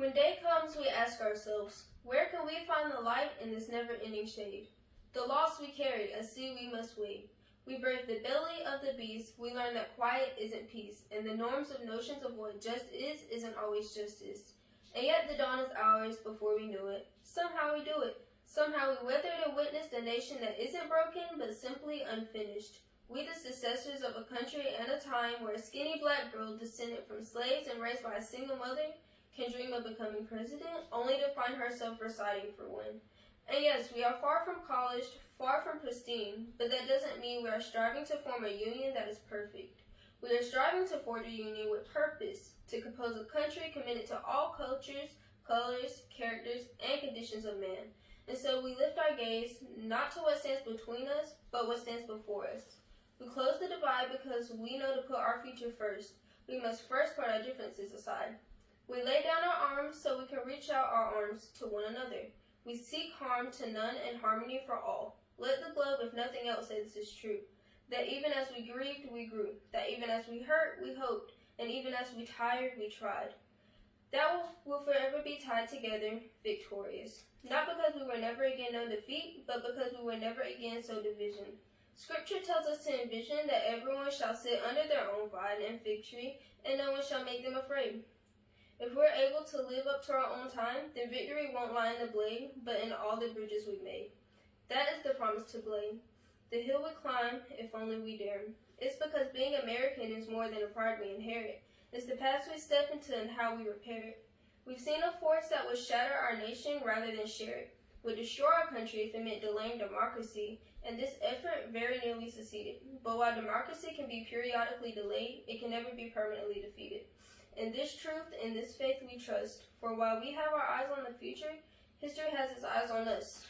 When day comes, we ask ourselves, where can we find the light in this never-ending shade? The loss we carry, a sea we must wade. We brave the belly of the beast, we learn that quiet isn't peace, and the norms of notions of what just is isn't always justice. And yet the dawn is ours before we knew it. Somehow we do it. Somehow we weathered and witnessed a nation that isn't broken, but simply unfinished. We the successors of a country and a time where a skinny black girl descended from slaves and raised by a single mother can dream of becoming president, only to find herself reciting for one. And yes, we are far from polished, far from pristine, but that doesn't mean we are striving to form a union that is perfect. We are striving to forge a union with purpose, to compose a country committed to all cultures, colors, characters, and conditions of man. And so we lift our gaze, not to what stands between us, but what stands before us. We close the divide because we know to put our future first. We must first put our differences aside. We lay down our arms so we can reach out our arms to one another. We seek harm to none and harmony for all. Let the globe, if nothing else, say this is true. That even as we grieved, we grew. That even as we hurt, we hoped. And even as we tired, we tried. That will forever be tied together, victorious. Not because we were never again known defeat, but because we were never again so division. Scripture tells us to envision that everyone shall sit under their own vine and fig tree, and no one shall make them afraid. If we're able to live up to our own time, then victory won't lie in the blade, but in all the bridges we made. That is the promise to blade. The hill we climb, if only we dare. It's because being American is more than a pride we inherit. It's the paths we step into and how we repair it. We've seen a force that would shatter our nation rather than share it, would destroy our country if it meant delaying democracy, and this effort very nearly succeeded. But while democracy can be periodically delayed, it can never be permanently defeated. In this truth, in this faith we trust, for while we have our eyes on the future, history has its eyes on us.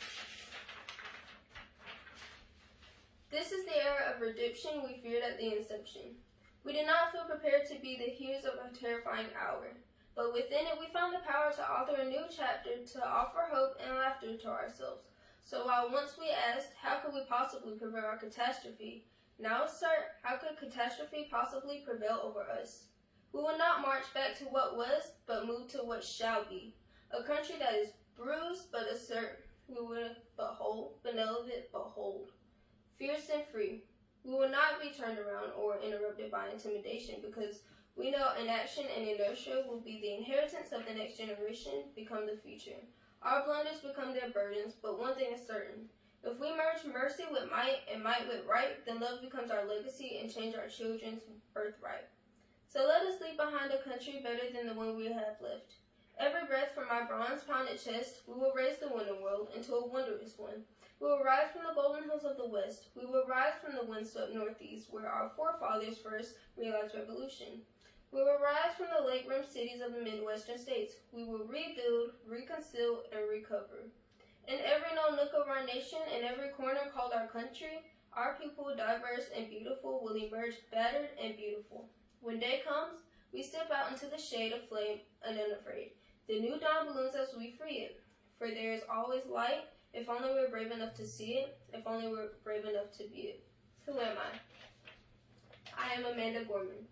This is the era of redemption we feared at the inception. We did not feel prepared to be the heroes of a terrifying hour, but within it we found the power to author a new chapter, to offer hope and laughter to ourselves. So while once we asked, how could we possibly prevent our catastrophe? Now assert, how could catastrophe possibly prevail over us? We will not march back to what was, but move to what shall be. A country that is bruised, but assert. We will but whole, benevolent, but hold. Fierce and free. We will not be turned around or interrupted by intimidation, because we know inaction and inertia will be the inheritance of the next generation, become the future. Our blunders become their burdens, but one thing is certain. If we merge mercy with might and might with right, then love becomes our legacy and change our children's birthright. So let us leave behind a country better than the one we have left. Every breath from our bronze-pounded chest, we will raise the wonder world into a wondrous one. We will rise from the golden hills of the west. We will rise from the windswept northeast, where our forefathers first realized revolution. We will rise from the lake-rimmed cities of the Midwestern states. We will rebuild, reconcile, and recover. In every known nook of our nation, in every corner called our country, our people, diverse and beautiful, will emerge battered and beautiful. When day comes, we step out into the shade of flame and unafraid. The new dawn balloons as we free it. For there is always light, if only we're brave enough to see it, if only we're brave enough to be it. Who am I? I am Amanda Gorman.